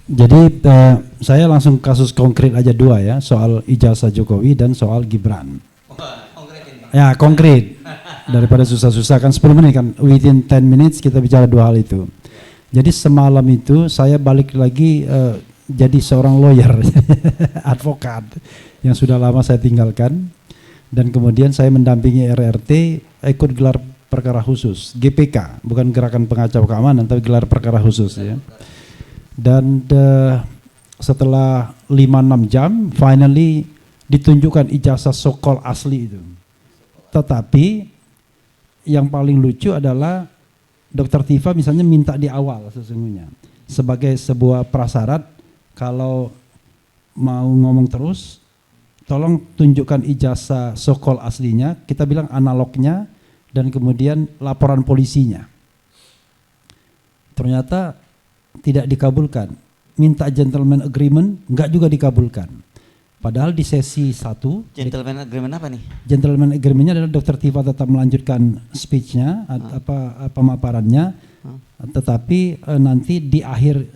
Jadi saya langsung kasus konkret aja dua ya, soal ijazah Jokowi dan soal Gibran. Konkret ini. Ya konkret, daripada susah-susah kan 10 menit kan, within 10 minutes kita bicara dua hal itu. Jadi semalam itu saya balik lagi jadi seorang lawyer, advokat yang sudah lama saya tinggalkan. Dan kemudian saya mendampingi RRT ikut gelar perkara khusus, GPK, bukan Gerakan Pengacau Keamanan, tapi gelar perkara khusus ya. Dan setelah 5-6 jam, finally ditunjukkan ijazah sokol asli itu. Tetapi yang paling lucu adalah Dr. Tifa misalnya minta di awal sesungguhnya, sebagai sebuah prasyarat kalau mau ngomong terus, tolong tunjukkan ijazah sokol aslinya, kita bilang analognya, dan kemudian laporan polisinya. Ternyata tidak dikabulkan. Minta gentleman agreement, enggak juga dikabulkan. Padahal di sesi 1, Gentleman agreement apa nih? gentleman agreement-nya adalah Dr. Tifa tetap melanjutkan speech-nya, pemaparannya, tetapi nanti di akhir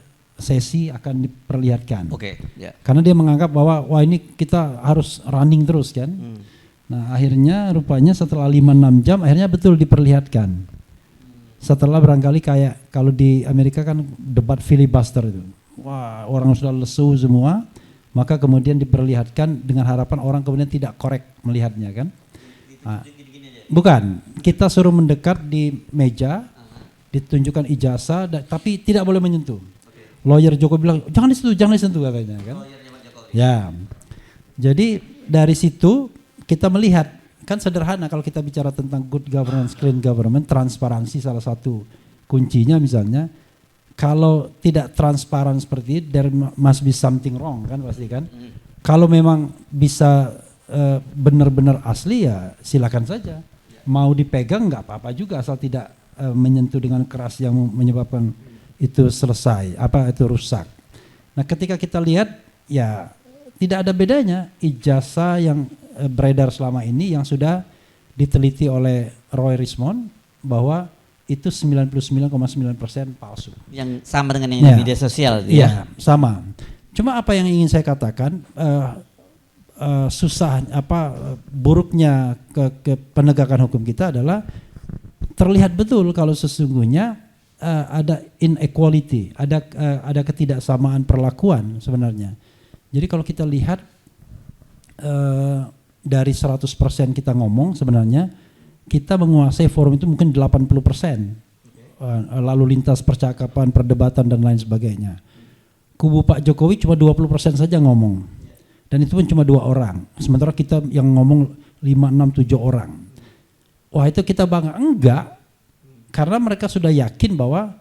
sesi akan diperlihatkan. Oke, ya. Karena dia menganggap bahwa wah ini kita harus running terus kan. Nah akhirnya rupanya setelah 5-6 jam akhirnya betul diperlihatkan. Setelah barangkali kayak kalau di Amerika kan debat filibuster itu. Wah orang sudah lesu semua, maka kemudian diperlihatkan dengan harapan orang kemudian tidak korek melihatnya kan. Nah, bukan, kita suruh mendekat di meja, ditunjukkan ijazah, tapi tidak boleh menyentuh. Lawyer Jokowi bilang jangan disentuh katanya kan. Ya, jadi dari situ kita melihat kan sederhana kalau kita bicara tentang good governance, clean government, transparansi salah satu kuncinya misalnya. Kalau tidak transparan seperti itu, there must be something wrong kan pasti kan. Kalau memang bisa benar-benar asli ya silakan saja. Mau dipegang nggak apa-apa juga asal tidak menyentuh dengan keras yang menyebabkan itu selesai, itu rusak. Nah ketika kita lihat ya tidak ada bedanya ijazah yang beredar selama ini yang sudah diteliti oleh Roy Rismond bahwa itu 99,9% palsu. Yang sama dengan yang di media sosial. Iya, sama. Cuma apa yang ingin saya katakan buruknya ke penegakan hukum kita adalah terlihat betul kalau sesungguhnya ada inequality, ada ketidaksamaan perlakuan sebenarnya. Jadi kalau kita lihat dari 100% kita ngomong sebenarnya kita menguasai forum itu mungkin 80%. Lalu lintas percakapan, perdebatan dan lain sebagainya. Kubu Pak Jokowi cuma 20% saja ngomong. Dan itu pun cuma 2 orang. Sementara kita yang ngomong 5, 6, 7 orang. Wah itu kita bangga. Enggak. Karena mereka sudah yakin bahwa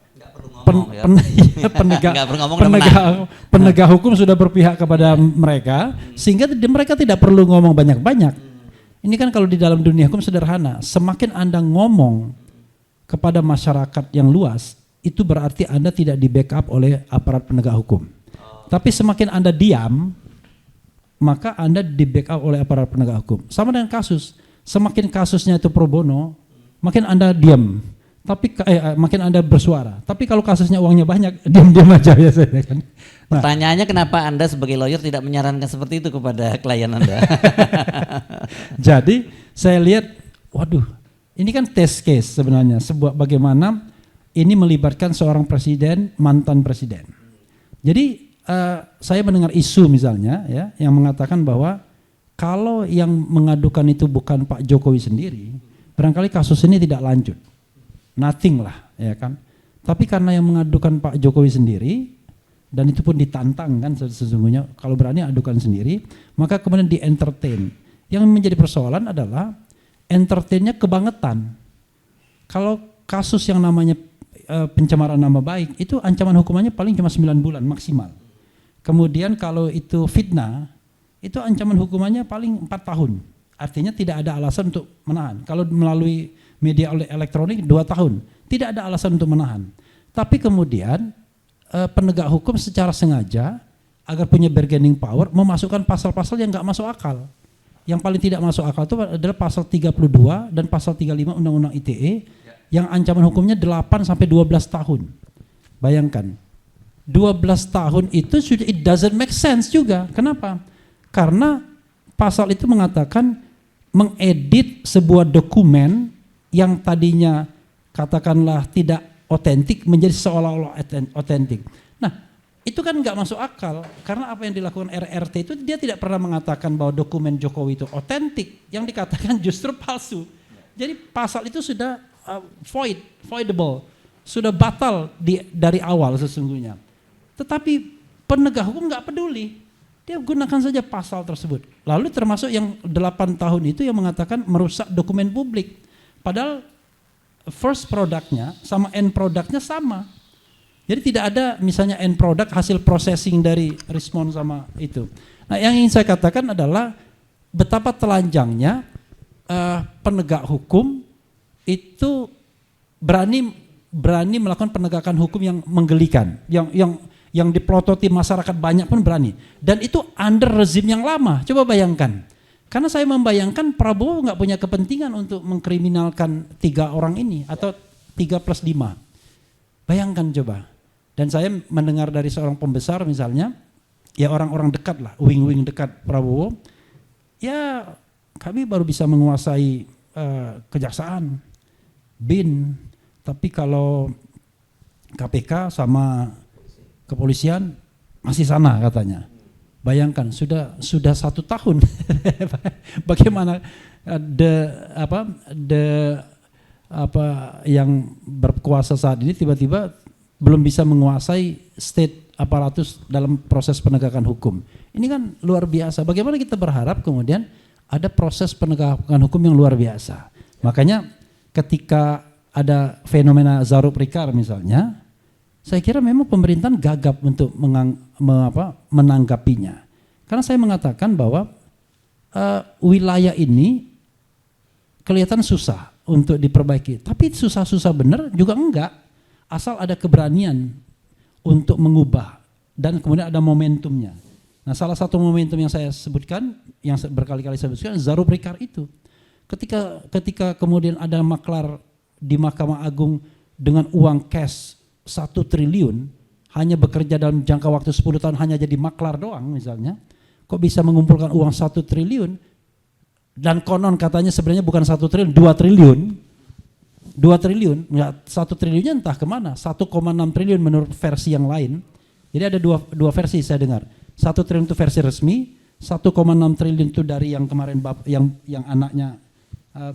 penegak hukum sudah berpihak kepada mereka sehingga mereka tidak perlu ngomong banyak-banyak. Ini kan kalau di dalam dunia hukum sederhana, semakin Anda ngomong kepada masyarakat yang luas itu berarti Anda tidak di backup oleh aparat penegak hukum. Tapi semakin Anda diam maka Anda di backup oleh aparat penegak hukum. Sama dengan kasus, semakin kasusnya itu pro bono makin Anda diam. Tapi makin Anda bersuara. Tapi kalau kasusnya uangnya banyak, diam-diam aja biasanya kan. Nah, pertanyaannya kenapa Anda sebagai lawyer tidak menyarankan seperti itu kepada klien Anda? Jadi saya lihat, waduh, ini kan test case sebenarnya. Sebuah bagaimana ini melibatkan seorang presiden, mantan presiden. Jadi saya mendengar isu misalnya ya, yang mengatakan bahwa kalau yang mengadukan itu bukan Pak Jokowi sendiri, barangkali kasus ini tidak lanjut. Nothing lah ya kan. Tapi karena yang mengadukan Pak Jokowi sendiri dan itu pun ditantang kan sesungguhnya kalau berani adukan sendiri maka kemudian di entertain. Yang menjadi persoalan adalah entertainnya kebangetan. Kalau kasus yang namanya pencemaran nama baik itu ancaman hukumannya paling cuma 9 bulan maksimal. Kemudian kalau itu fitnah itu ancaman hukumannya paling 4 tahun. Artinya tidak ada alasan untuk menahan. Kalau melalui media elektronik 2 tahun, tidak ada alasan untuk menahan. Tapi kemudian penegak hukum secara sengaja agar punya bargaining power memasukkan pasal-pasal yang nggak masuk akal. Yang paling tidak masuk akal itu adalah pasal 32 dan pasal 35 Undang-Undang ITE yang ancaman hukumnya 8 sampai 12 tahun. Bayangkan, 12 tahun itu sudah, it doesn't make sense juga. Kenapa? Karena pasal itu mengatakan mengedit sebuah dokumen yang tadinya katakanlah tidak otentik menjadi seolah-olah otentik. Nah, itu kan nggak masuk akal, karena apa yang dilakukan RRT itu dia tidak pernah mengatakan bahwa dokumen Jokowi itu otentik, yang dikatakan justru palsu. Jadi pasal itu sudah voidable, sudah batal dari awal sesungguhnya. Tetapi penegak hukum nggak peduli, dia gunakan saja pasal tersebut. Lalu termasuk yang 8 tahun itu yang mengatakan merusak dokumen publik, padahal first produknya sama end produknya sama. Jadi tidak ada misalnya end product hasil processing dari respon sama itu. Nah, yang ingin saya katakan adalah betapa telanjangnya penegak hukum itu berani melakukan penegakan hukum yang menggelikan, yang diplototi masyarakat banyak pun berani. Dan itu under rezim yang lama. Coba bayangkan. Karena saya membayangkan Prabowo nggak punya kepentingan untuk mengkriminalkan 3 orang ini atau 3+5. Bayangkan coba. Dan saya mendengar dari seorang pembesar misalnya, ya orang-orang dekat lah, wing-wing dekat Prabowo, ya kami baru bisa menguasai kejaksaan, BIN, tapi kalau KPK sama kepolisian masih sana katanya. Bayangkan sudah 1 tahun, bagaimana yang berkuasa saat ini tiba-tiba belum bisa menguasai state aparatus dalam proses penegakan hukum. Ini kan luar biasa. Bagaimana kita berharap kemudian ada proses penegakan hukum yang luar biasa. Makanya ketika ada fenomena Zarub Rikar misalnya, saya kira memang pemerintahan gagap untuk menanggapinya. Karena saya mengatakan bahwa wilayah ini kelihatan susah untuk diperbaiki. Tapi susah-susah benar juga enggak. Asal ada keberanian untuk mengubah dan kemudian ada momentumnya. Nah, salah satu momentum yang saya sebutkan, yang berkali-kali saya sebutkan, Zarub Rikar itu. Ketika kemudian ada maklar di Mahkamah Agung dengan uang cash 1 triliun, hanya bekerja dalam jangka waktu 10 tahun hanya jadi maklar doang misalnya, kok bisa mengumpulkan uang 1 triliun, dan konon katanya sebenarnya bukan 1 triliun, 2 triliun. 2 triliun, enggak, 1 triliunnya entah kemana, 1,6 triliun menurut versi yang lain. Jadi ada dua versi saya dengar. 1 triliun itu versi resmi, 1,6 triliun itu dari yang kemarin yang anaknya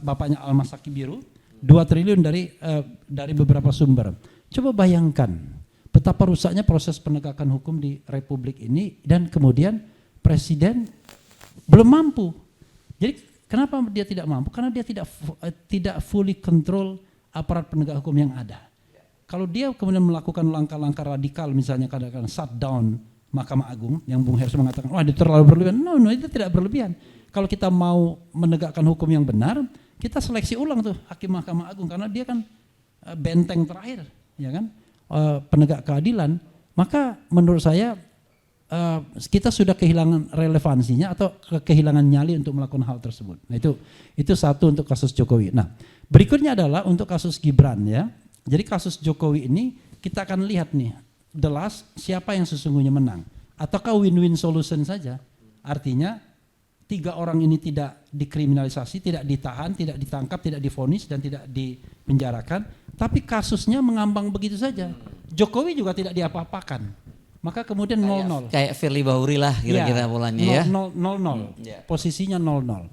bapaknya Almasaki Biru, 2 triliun dari beberapa sumber. Coba bayangkan betapa rusaknya proses penegakan hukum di Republik ini, dan kemudian Presiden belum mampu. Jadi kenapa dia tidak mampu? Karena dia tidak fully control aparat penegak hukum yang ada. Kalau dia kemudian melakukan langkah-langkah radikal, misalnya kadang-kadang shutdown Mahkamah Agung, yang Bung Hersu mengatakan, wah itu terlalu berlebihan. No, itu tidak berlebihan. Kalau kita mau menegakkan hukum yang benar, kita seleksi ulang tuh hakim Mahkamah Agung, karena dia kan benteng terakhir, ya kan, penegak keadilan. Maka menurut saya kita sudah kehilangan relevansinya atau kehilangan nyali untuk melakukan hal tersebut. Nah, itu satu untuk kasus Jokowi. Nah, berikutnya adalah untuk kasus Gibran ya. Jadi kasus Jokowi ini kita akan lihat nih, the last siapa yang sesungguhnya menang. Ataukah win-win solution saja? Artinya 3 orang ini tidak dikriminalisasi, tidak ditahan, tidak ditangkap, tidak divonis dan tidak dipenjarakan, tapi kasusnya mengambang begitu saja. Jokowi juga tidak diapa-apakan. Maka kemudian 0-0. Kayak Firly Bahuri lah kira-kira polanya ya. 0-0. Posisinya 0-0.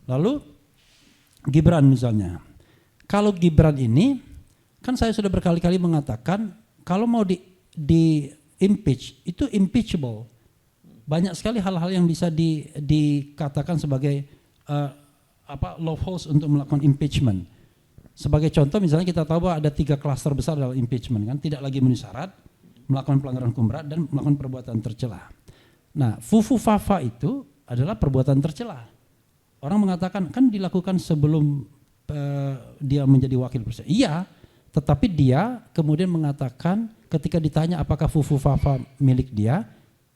Lalu Gibran misalnya. Kalau Gibran ini, kan saya sudah berkali-kali mengatakan kalau mau di impeach, itu impeachable. Banyak sekali hal-hal yang bisa dikatakan sebagai loopholes untuk melakukan impeachment. Sebagai contoh misalnya kita tahu bahwa ada 3 klaster besar dalam impeachment kan, tidak lagi memenuhi syarat, melakukan pelanggaran hukum berat dan melakukan perbuatan tercela. Nah, fufu fafa itu adalah perbuatan tercela. Orang mengatakan kan dilakukan sebelum dia menjadi wakil presiden. Iya, tetapi dia kemudian mengatakan ketika ditanya apakah fufu fafa milik dia,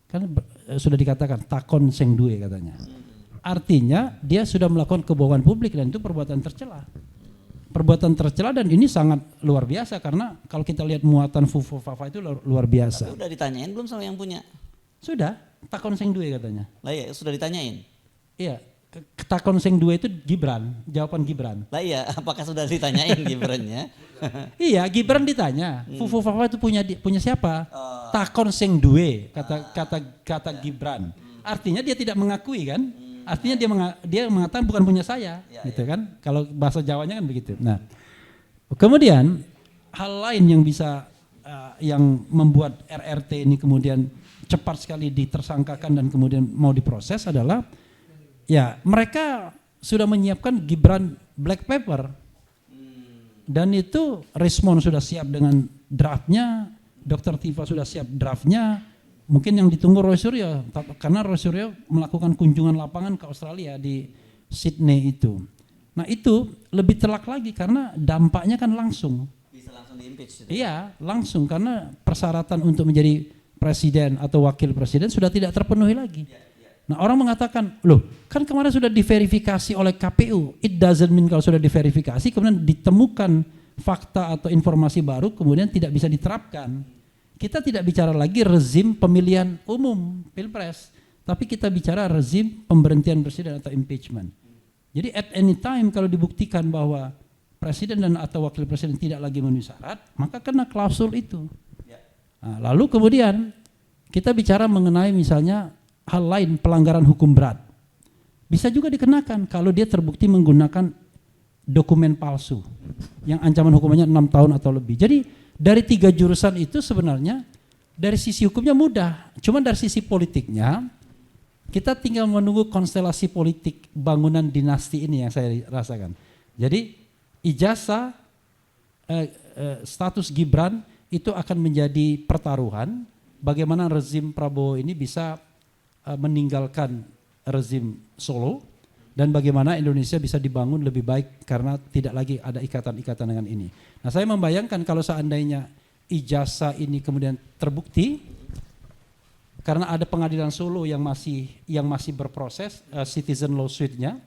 kan sudah dikatakan takon seng duwe katanya. Artinya dia sudah melakukan kebohongan publik dan itu perbuatan tercela. perbuatan tercela dan ini sangat luar biasa karena kalau kita lihat muatan Fufufafa itu luar biasa. Tapi udah ditanyain belum sama yang punya? Sudah, takon sing duwe katanya. Lah iya, sudah ditanyain. Iya, takon sing duwe itu Gibran, jawaban Gibran. Lah iya, apakah sudah ditanyain Gibran-nya? Iya, Gibran ditanya, Fufufafa itu punya siapa? Takon sing duwe, kata Gibran. Artinya dia tidak mengakui kan? Artinya dia mengatakan bukan punya saya, gitu kan? Kalau bahasa Jawanya kan begitu. Nah, kemudian hal lain yang bisa yang membuat RRT ini kemudian cepat sekali ditersangkakan dan kemudian mau diproses adalah ya mereka sudah menyiapkan Gibran Black Paper dan itu Rismon sudah siap dengan draftnya, Dr. Tifa sudah siap draftnya. Mungkin yang ditunggu Roy Suryo, karena Roy Suryo melakukan kunjungan lapangan ke Australia di Sydney itu. Nah itu lebih telak lagi karena dampaknya kan langsung. Bisa langsung di-impeach. Iya langsung karena persyaratan untuk menjadi presiden atau wakil presiden sudah tidak terpenuhi lagi. Nah orang mengatakan, loh kan kemarin sudah diverifikasi oleh KPU, it doesn't mean kalau sudah diverifikasi kemudian ditemukan fakta atau informasi baru kemudian tidak bisa diterapkan. Kita tidak bicara lagi rezim pemilihan umum, pilpres, tapi kita bicara rezim pemberhentian presiden atau impeachment. Jadi at any time kalau dibuktikan bahwa presiden dan atau wakil presiden tidak lagi memenuhi syarat, maka kena klausul itu. Nah, lalu kemudian kita bicara mengenai misalnya hal lain pelanggaran hukum berat. Bisa juga dikenakan kalau dia terbukti menggunakan dokumen palsu yang ancaman hukumannya 6 tahun atau lebih. Jadi dari 3 jurusan itu sebenarnya dari sisi hukumnya mudah, cuma dari sisi politiknya kita tinggal menunggu konstelasi politik bangunan dinasti ini yang saya rasakan. Jadi ijazah status Gibran itu akan menjadi pertaruhan bagaimana rezim Prabowo ini bisa meninggalkan rezim Solo dan bagaimana Indonesia bisa dibangun lebih baik karena tidak lagi ada ikatan-ikatan dengan ini. Nah saya membayangkan kalau seandainya ijazah ini kemudian terbukti karena ada pengadilan Solo yang masih berproses citizen lawsuit-nya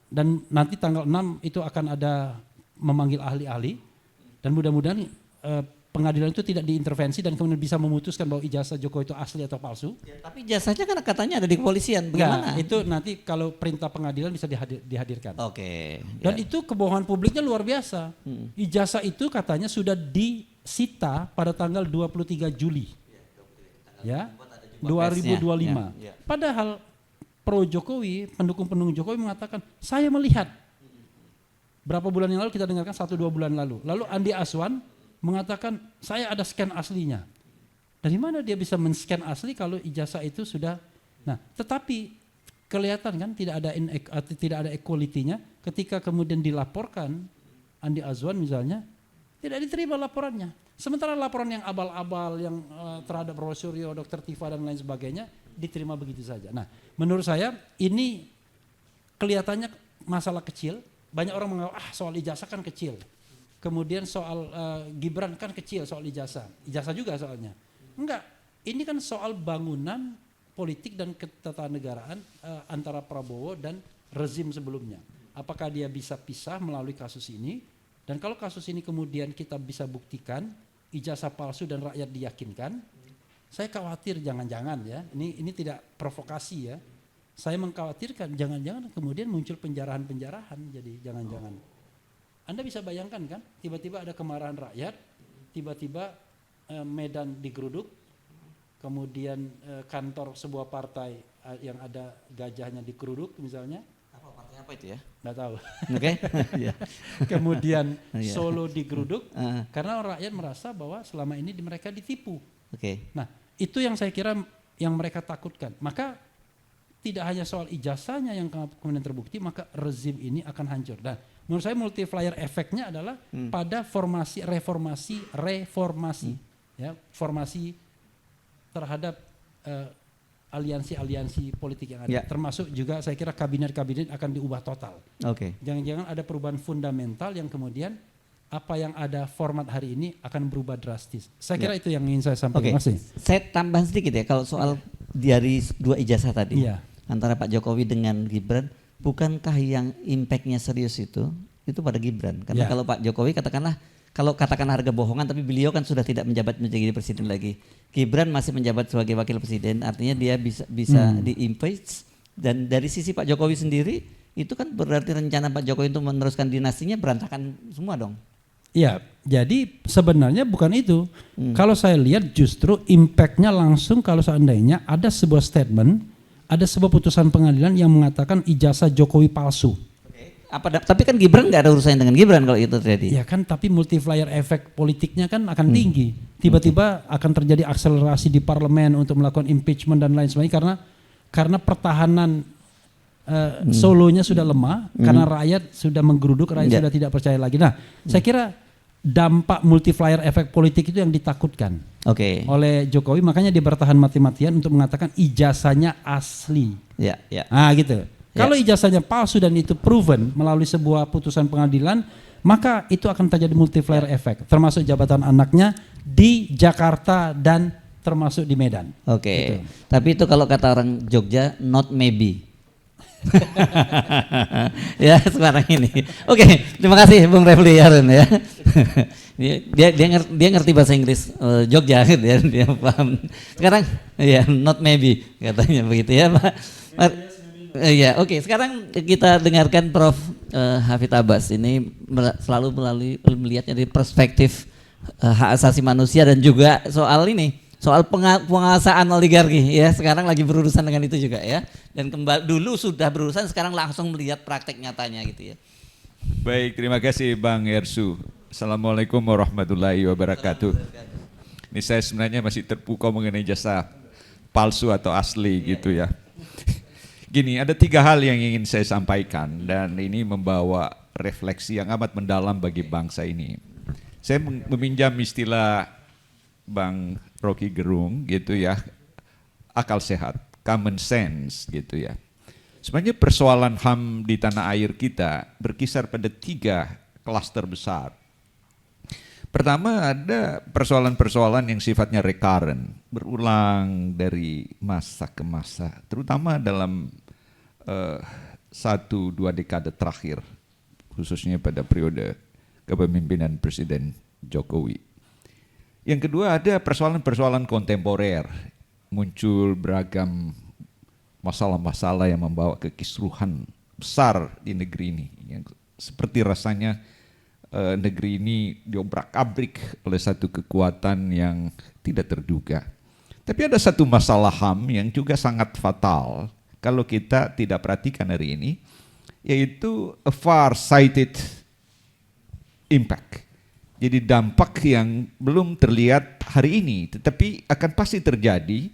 dan nanti tanggal 6 itu akan ada memanggil ahli-ahli dan mudah-mudahan pengadilan itu tidak diintervensi dan kemudian bisa memutuskan bahwa ijazah Jokowi itu asli atau palsu. Ya, tapi ijazahnya kan katanya ada di kepolisian, bagaimana? Ya, itu nanti kalau perintah pengadilan bisa dihadirkan. Oke. Dan itu kebohongan publiknya luar biasa. Ijazah itu katanya sudah disita pada tanggal 23 Juli. Ya, 2025. Ya. Padahal pro Jokowi, pendukung-pendukung Jokowi mengatakan, saya melihat. Berapa bulan yang lalu kita dengarkan 1-2 bulan lalu. Lalu Andi Aswan mengatakan saya ada scan aslinya. Dari mana dia bisa men-scan asli kalau ijazah itu sudah. Nah, tetapi kelihatan kan tidak ada equality-nya ketika kemudian dilaporkan Andi Azwan misalnya tidak diterima laporannya. Sementara laporan yang abal-abal yang terhadap Roy Suryo, Dr. Tifa dan lain sebagainya diterima begitu saja. Nah, menurut saya ini kelihatannya masalah kecil. Banyak orang menganggap soal ijazah kan kecil. Kemudian soal Gibran kan kecil soal ijazah juga soalnya. Enggak, ini kan soal bangunan politik dan ketatanegaraan antara Prabowo dan rezim sebelumnya. Apakah dia bisa pisah melalui kasus ini? Dan kalau kasus ini kemudian kita bisa buktikan ijazah palsu dan rakyat diyakinkan, saya khawatir jangan-jangan ya, ini tidak provokasi ya. Saya mengkhawatirkan jangan-jangan kemudian muncul penjarahan-penjarahan, jadi jangan-jangan. Anda bisa bayangkan kan, tiba-tiba ada kemarahan rakyat, tiba-tiba Medan digeruduk, kemudian kantor sebuah partai yang ada gajahnya digeruduk misalnya. Partai apa itu ya? Nggak tahu. Oke. Kemudian Solo digeruduk karena rakyat merasa bahwa selama ini mereka ditipu. Oke. Nah itu yang saya kira yang mereka takutkan. Maka tidak hanya soal ijazahnya yang kemudian terbukti, maka rezim ini akan hancur. Nah, menurut saya multiplier efeknya adalah pada reformasi, ya, formasi terhadap aliansi-aliansi politik yang ada. Termasuk juga saya kira kabinet-kabinet akan diubah total. Oke. Jangan-jangan ada perubahan fundamental yang kemudian apa yang ada format hari ini akan berubah drastis. Saya kira itu yang ingin saya sampaikan. Oke. Saya tambah sedikit ya kalau soal dari 2 ijazah tadi. Antara Pak Jokowi dengan Gibran, bukankah yang impactnya serius itu itu pada Gibran. Karena Ya. kalau Pak Jokowi kalau katakan harga bohongan, tapi beliau kan sudah tidak menjabat menjadi presiden lagi. Gibran masih menjabat sebagai wakil presiden, artinya dia bisa di-impeach. Dan dari sisi Pak Jokowi sendiri, itu kan berarti rencana Pak Jokowi untuk meneruskan dinastinya berantakan semua dong. Ya, jadi sebenarnya bukan itu. Kalau saya lihat justru impactnya langsung kalau seandainya ada sebuah statement, ada sebuah putusan pengadilan yang mengatakan ijazah Jokowi palsu. Tapi kan Gibran nggak ada urusannya dengan Gibran kalau itu terjadi. Ya kan, tapi multiplier efek politiknya kan akan tinggi. Tiba-tiba akan terjadi akselerasi di parlemen untuk melakukan impeachment dan lain sebagainya karena pertahanan Solonya sudah lemah karena rakyat sudah menggeruduk, rakyat sudah tidak percaya lagi. Nah, saya kira dampak multiplier efek politik itu yang ditakutkan oleh Jokowi, makanya dia bertahan mati-matian untuk mengatakan ijazahnya asli. Ya. Nah, gitu. Kalau ijazahnya palsu dan itu proven melalui sebuah putusan pengadilan, maka itu akan terjadi multiplier efek, termasuk jabatan anaknya di Jakarta dan termasuk di Medan. Gitu. Tapi itu kalau kata orang Jogja, not maybe. Ya sekarang ini. Terima kasih Bung Refli Harun ya. dia ngerti bahasa Inggris Jogja dia paham. Sekarang ya not maybe katanya begitu ya Pak. Sekarang kita dengarkan Prof Hafidz Abbas ini selalu melihatnya dari perspektif hak asasi manusia dan juga soal penguasaan oligarki ya, sekarang lagi berurusan dengan itu juga ya, dan dulu sudah berurusan, sekarang langsung melihat praktek nyatanya gitu ya. Baik, terima kasih Bang Ersu. Assalamualaikum warahmatullahi wabarakatuh. Ini saya sebenarnya masih terpukau mengenai jasa palsu atau asli gitu ya. Gini, ada 3 hal yang ingin saya sampaikan dan ini membawa refleksi yang amat mendalam bagi bangsa ini. Saya meminjam istilah Bang Rocky Gerung gitu ya, akal sehat, common sense gitu ya. Sebenarnya persoalan HAM di tanah air kita berkisar pada 3 klaster besar. Pertama, ada persoalan-persoalan yang sifatnya recurrent, berulang dari masa ke masa, terutama dalam 1-2 dekade terakhir, khususnya pada periode kepemimpinan Presiden Jokowi. Yang kedua, ada persoalan-persoalan kontemporer, muncul beragam masalah-masalah yang membawa kekisruhan besar di negeri ini, yang seperti rasanya negeri ini diobrak-abrik oleh satu kekuatan yang tidak terduga. Tapi ada satu masalah HAM yang juga sangat fatal kalau kita tidak perhatikan hari ini, yaitu a far-sighted impact. Jadi dampak yang belum terlihat hari ini, tetapi akan pasti terjadi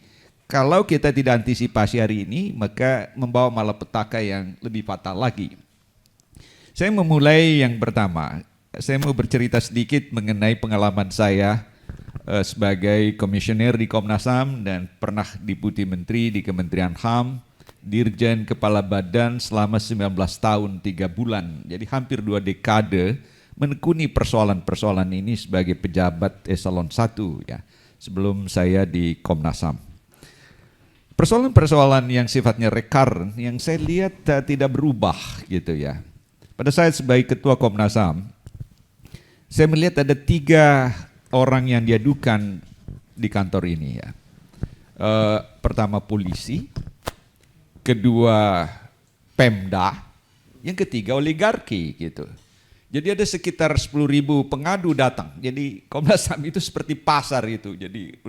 kalau kita tidak antisipasi hari ini, maka membawa malapetaka yang lebih fatal lagi. Saya memulai yang pertama. Saya mau bercerita sedikit mengenai pengalaman saya sebagai komisioner di Komnas HAM dan pernah deputi menteri di Kementerian HAM, Dirjen Kepala Badan selama 19 tahun 3 bulan. Jadi hampir 2 dekade menekuni persoalan-persoalan ini sebagai pejabat eselon 1 ya, sebelum saya di Komnas HAM. Persoalan-persoalan yang sifatnya recurrent yang saya lihat tidak berubah gitu ya. Pada saat sebagai ketua Komnas HAM, saya melihat ada 3 orang yang diadukan di kantor ini ya. Pertama polisi, kedua Pemda, yang ketiga oligarki gitu. Jadi ada sekitar 10.000 pengadu datang. Jadi Komnas HAM itu seperti pasar itu. Jadi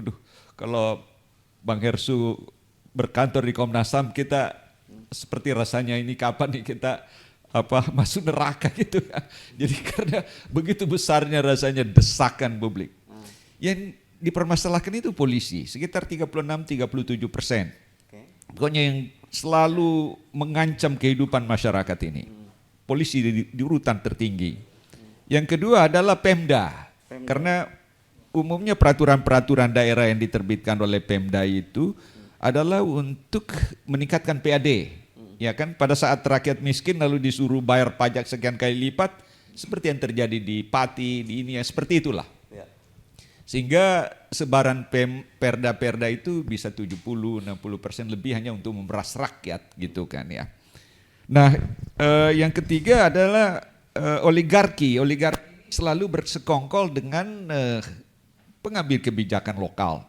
kalau Bang Hersu berkantor di Komnas HAM, kita seperti rasanya ini kapan nih kita masuk neraka gitu ya. Jadi karena begitu besarnya rasanya desakan publik. Yang dipermasalahkan itu polisi, sekitar 36-37%. Pokoknya yang selalu mengancam kehidupan masyarakat ini. Polisi di urutan tertinggi. Yang kedua adalah Pemda. Karena umumnya peraturan-peraturan daerah yang diterbitkan oleh Pemda itu adalah untuk meningkatkan PAD. Ya kan, pada saat rakyat miskin lalu disuruh bayar pajak sekian kali lipat, seperti yang terjadi di Pati, di ini ya, seperti itulah. Sehingga sebaran perda-perda itu bisa 70-60% lebih hanya untuk memeras rakyat gitu kan ya. Nah, yang ketiga adalah oligarki selalu bersekongkol dengan pengambil kebijakan lokal.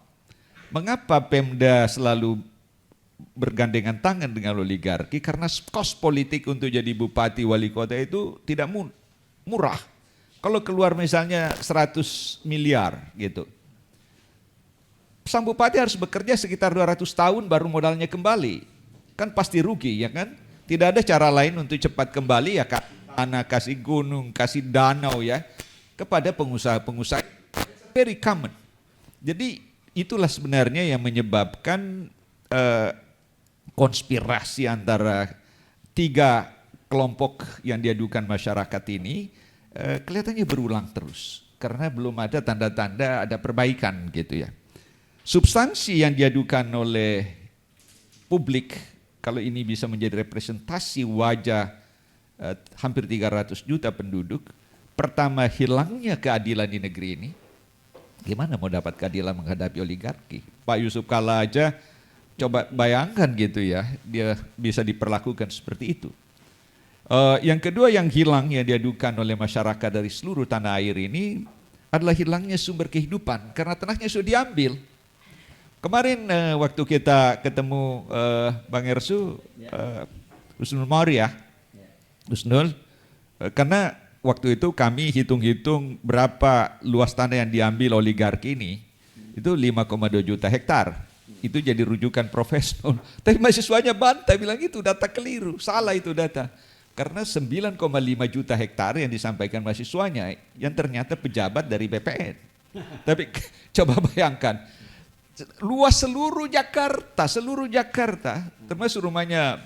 Mengapa Pemda selalu bergandengan tangan dengan oligarki? Karena kos politik untuk jadi bupati wali kota itu tidak murah. Kalau keluar misalnya 100 miliar gitu, sang bupati harus bekerja sekitar 200 tahun baru modalnya kembali. Kan pasti rugi ya kan? Tidak ada cara lain untuk cepat kembali ya, tanah, kasih gunung, kasih danau ya kepada pengusaha-pengusaha. Very common. Jadi itulah sebenarnya yang menyebabkan konspirasi antara tiga kelompok yang diadukan masyarakat ini kelihatannya berulang terus. Karena belum ada tanda-tanda ada perbaikan gitu ya. Substansi yang diadukan oleh publik, kalau ini bisa menjadi representasi wajah hampir 300 juta penduduk, pertama hilangnya keadilan di negeri ini. Gimana mau dapat keadilan menghadapi oligarki? Pak Yusuf Kalla aja coba bayangkan gitu ya, dia bisa diperlakukan seperti itu. Yang kedua yang hilang yang diadukan oleh masyarakat dari seluruh tanah air ini adalah hilangnya sumber kehidupan karena tanahnya sudah diambil. Kemarin waktu kita ketemu Bang Ersu, Husnul Mauriyah, Husnul, karena waktu itu kami hitung-hitung berapa luas tanah yang diambil oligarki ini, itu 5,2 juta hektar. Itu jadi rujukan profesional. Tapi mahasiswanya bantah, bilang itu data keliru, salah itu data. Karena 9,5 juta hektar yang disampaikan mahasiswanya, yang ternyata pejabat dari BPN. Tapi coba bayangkan, luas seluruh Jakarta, termasuk rumahnya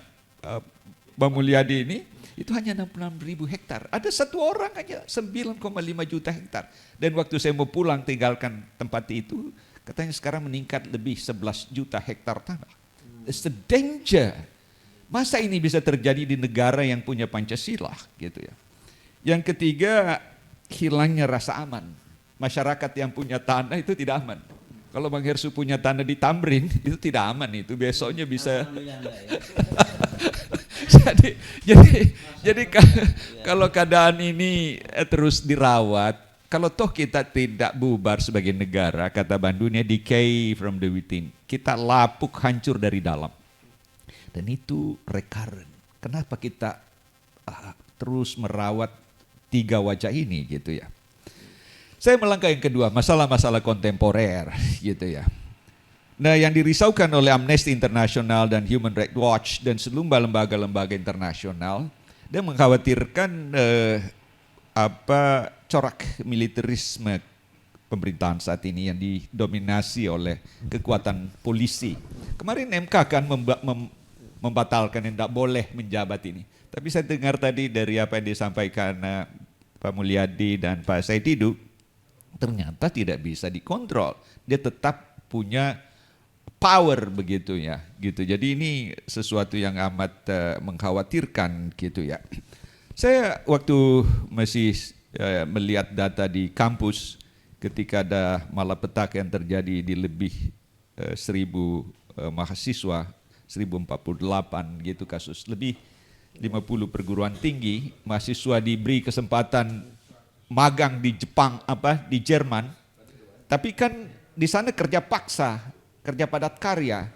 Bang Mulyadi ini, itu hanya 66.000 hektar. Ada satu orang hanya 9,5 juta hektar. Dan waktu saya mau pulang tinggalkan tempat itu, katanya sekarang meningkat lebih 11 juta hektar tanah. It's the danger. Masa ini bisa terjadi di negara yang punya Pancasila gitu ya. Yang ketiga, hilangnya rasa aman. Masyarakat yang punya tanah itu tidak aman. Kalau Bang Hersu punya tanah di Tamrin, itu tidak aman itu. Besoknya bisa. jadi kalau keadaan ini terus dirawat, kalau toh kita tidak bubar sebagai negara, kata Bandung ya, decay from the within. Kita lapuk, hancur dari dalam. Dan itu recurrent. Kenapa kita terus merawat tiga wajah ini gitu ya. Saya melangkah yang kedua, masalah-masalah kontemporer gitu ya. Nah, yang dirisaukan oleh Amnesty International dan Human Rights Watch dan seluruh lembaga-lembaga internasional, dia mengkhawatirkan corak militerisme pemerintahan saat ini yang didominasi oleh kekuatan polisi. Kemarin MK kan membatalkan yang tidak boleh menjabat ini. Tapi saya dengar tadi dari apa yang disampaikan Pak Mulyadi dan Pak Said Didu, ternyata tidak bisa dikontrol. Dia tetap punya power begitu ya, gitu. Jadi ini sesuatu yang amat mengkhawatirkan gitu ya. Saya waktu masih melihat data di kampus ketika ada malapetaka yang terjadi di lebih 1.000 mahasiswa, 1.048 gitu kasus, lebih 50 perguruan tinggi, mahasiswa diberi kesempatan magang di Jepang, di Jerman, tapi kan di sana kerja paksa, kerja padat karya,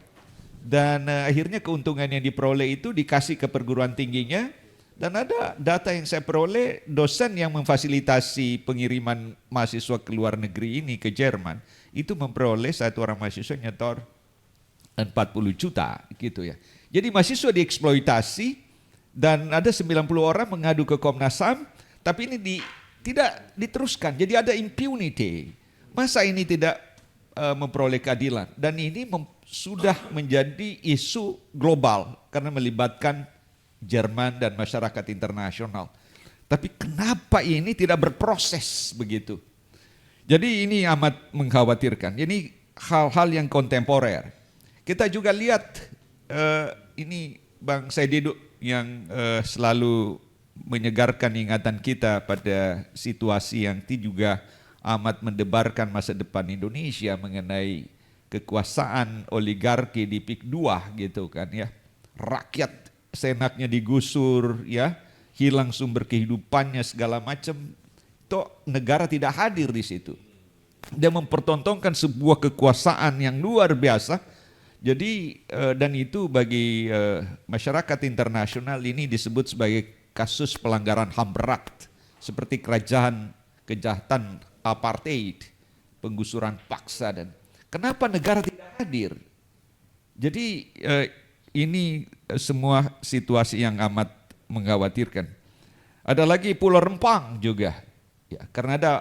dan akhirnya keuntungan yang diperoleh itu dikasih ke perguruan tingginya, dan ada data yang saya peroleh, dosen yang memfasilitasi pengiriman mahasiswa ke luar negeri ini ke Jerman, itu memperoleh satu orang mahasiswa nyetor 40 juta gitu ya. Jadi mahasiswa dieksploitasi, dan ada 90 orang mengadu ke Komnas HAM, tapi ini tidak diteruskan, jadi ada impunity. Masa ini tidak memperoleh keadilan? Dan ini sudah menjadi isu global karena melibatkan Jerman dan masyarakat internasional. Tapi kenapa ini tidak berproses begitu? Jadi ini amat mengkhawatirkan. Ini hal-hal yang kontemporer. Kita juga lihat ini Bang Saididu yang selalu menyegarkan ingatan kita pada situasi yang juga amat mendebarkan masa depan Indonesia mengenai kekuasaan oligarki di PIK 2 gitu kan ya. Rakyat senaknya digusur ya, hilang sumber kehidupannya segala macam, toh negara tidak hadir di situ. Dia mempertontonkan sebuah kekuasaan yang luar biasa. Jadi dan itu bagi masyarakat internasional ini disebut sebagai kasus pelanggaran HAM berat, seperti kejahatan apartheid, penggusuran paksa, dan kenapa negara tidak hadir? Jadi ini semua situasi yang amat mengkhawatirkan. Ada lagi Pulau Rempang juga, ya, karena ada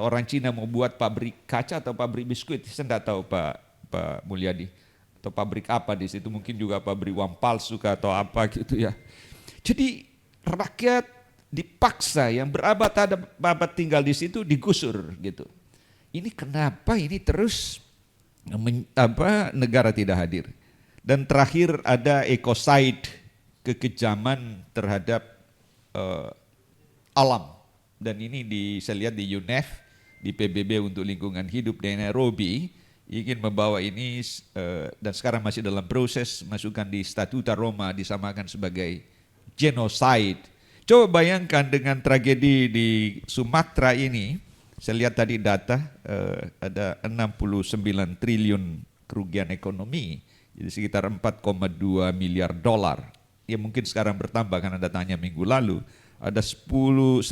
orang Cina mau buat pabrik kaca atau pabrik biskuit, saya tidak tahu Pak Mulyadi, atau pabrik apa di situ, mungkin juga pabrik uang palsu atau apa gitu ya. Jadi rakyat dipaksa yang berabad-abad tinggal di situ digusur gitu. Ini kenapa ini terus negara tidak hadir? Dan terakhir ada ecocide, kekejaman terhadap alam. Dan ini saya lihat di UNEF, di PBB untuk lingkungan hidup di Nairobi, ingin membawa ini dan sekarang masih dalam proses masukkan di Statuta Roma, disamakan sebagai genocide. Coba bayangkan dengan tragedi di Sumatera ini, saya lihat tadi data ada 69 triliun kerugian ekonomi, jadi sekitar 4,2 miliar dolar. Ya mungkin sekarang bertambah karena datanya minggu lalu. Ada 10.010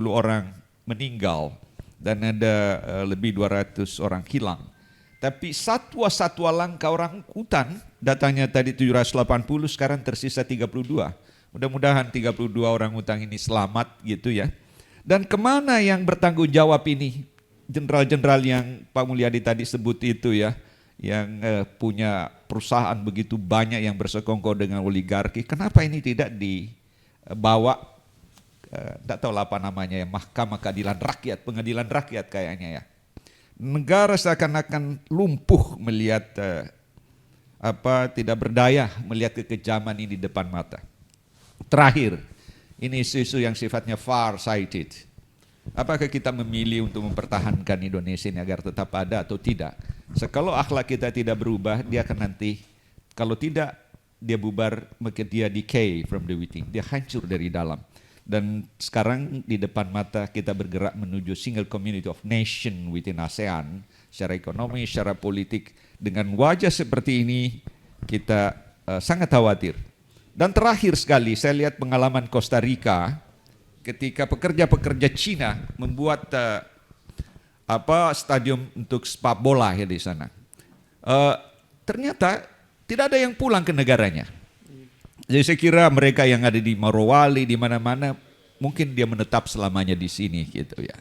orang meninggal dan ada lebih 200 orang hilang. Tapi satwa-satwa langka orang hutan, datanya tadi 780, sekarang tersisa 32. Mudah-mudahan 32 orang hutan ini selamat gitu ya. Dan kemana yang bertanggung jawab ini? Jenderal-jenderal yang Pak Mulyadi tadi sebut itu ya, yang punya perusahaan begitu banyak yang bersekongkol dengan oligarki, kenapa ini tidak dibawa, tidak tahu apa namanya ya, Mahkamah Keadilan Rakyat, Pengadilan Rakyat kayaknya ya. Negara seakan-akan lumpuh melihat tidak berdaya melihat kekejaman ini di depan mata. Terakhir, ini isu-isu yang sifatnya far-sighted. Apakah kita memilih untuk mempertahankan Indonesia ini agar tetap ada atau tidak? Kalau akhlak kita tidak berubah, dia akan nanti, kalau tidak dia bubar, maka dia decay from the within, dia hancur dari dalam. Dan sekarang di depan mata kita bergerak menuju single community of nation within ASEAN, secara ekonomi, secara politik. Dengan wajah seperti ini kita sangat khawatir. Dan terakhir sekali saya lihat pengalaman Costa Rica ketika pekerja-pekerja Cina membuat stadion untuk sepak bola ya di sana. Ternyata tidak ada yang pulang ke negaranya. Jadi saya kira mereka yang ada di Morowali, di mana-mana, mungkin dia menetap selamanya di sini gitu ya.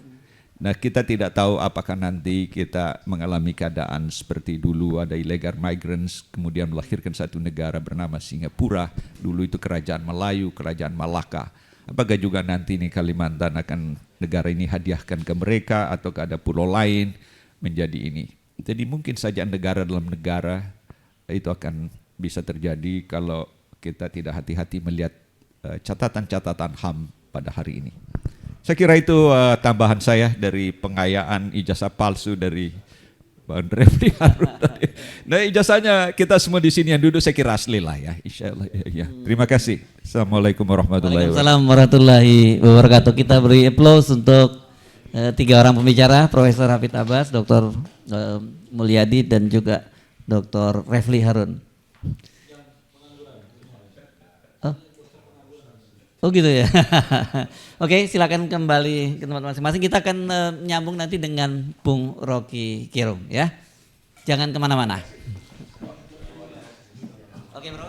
Nah kita tidak tahu apakah nanti kita mengalami keadaan seperti dulu ada illegal migrants, kemudian melahirkan satu negara bernama Singapura, dulu itu kerajaan Melayu, kerajaan Malaka. Apakah juga nanti nih Kalimantan akan negara ini hadiahkan ke mereka atau ada pulau lain menjadi ini. Jadi mungkin saja negara dalam negara itu akan bisa terjadi kalau kita tidak hati-hati melihat catatan-catatan HAM pada hari ini. Saya kira itu tambahan saya dari pengayaan ijazah palsu dari Bang Refli Harun tadi. Nah ijazahnya kita semua di sini yang duduk saya kira asli lah ya, insyaallah ya. Terima kasih. Assalamualaikum warahmatullahi wabarakatuh. Waalaikumsalam warahmatullahi wabarakatuh. Kita beri applause untuk 3 orang pembicara, Profesor Hafidz Abbas, Dr. Mulyadi dan juga Dr. Refli Harun. Oh gitu ya. Oke, silakan kembali ke tempat masing-masing. Kita akan nyambung nanti dengan Bung Rocky Gerung ya. Jangan kemana-mana. Oke bro.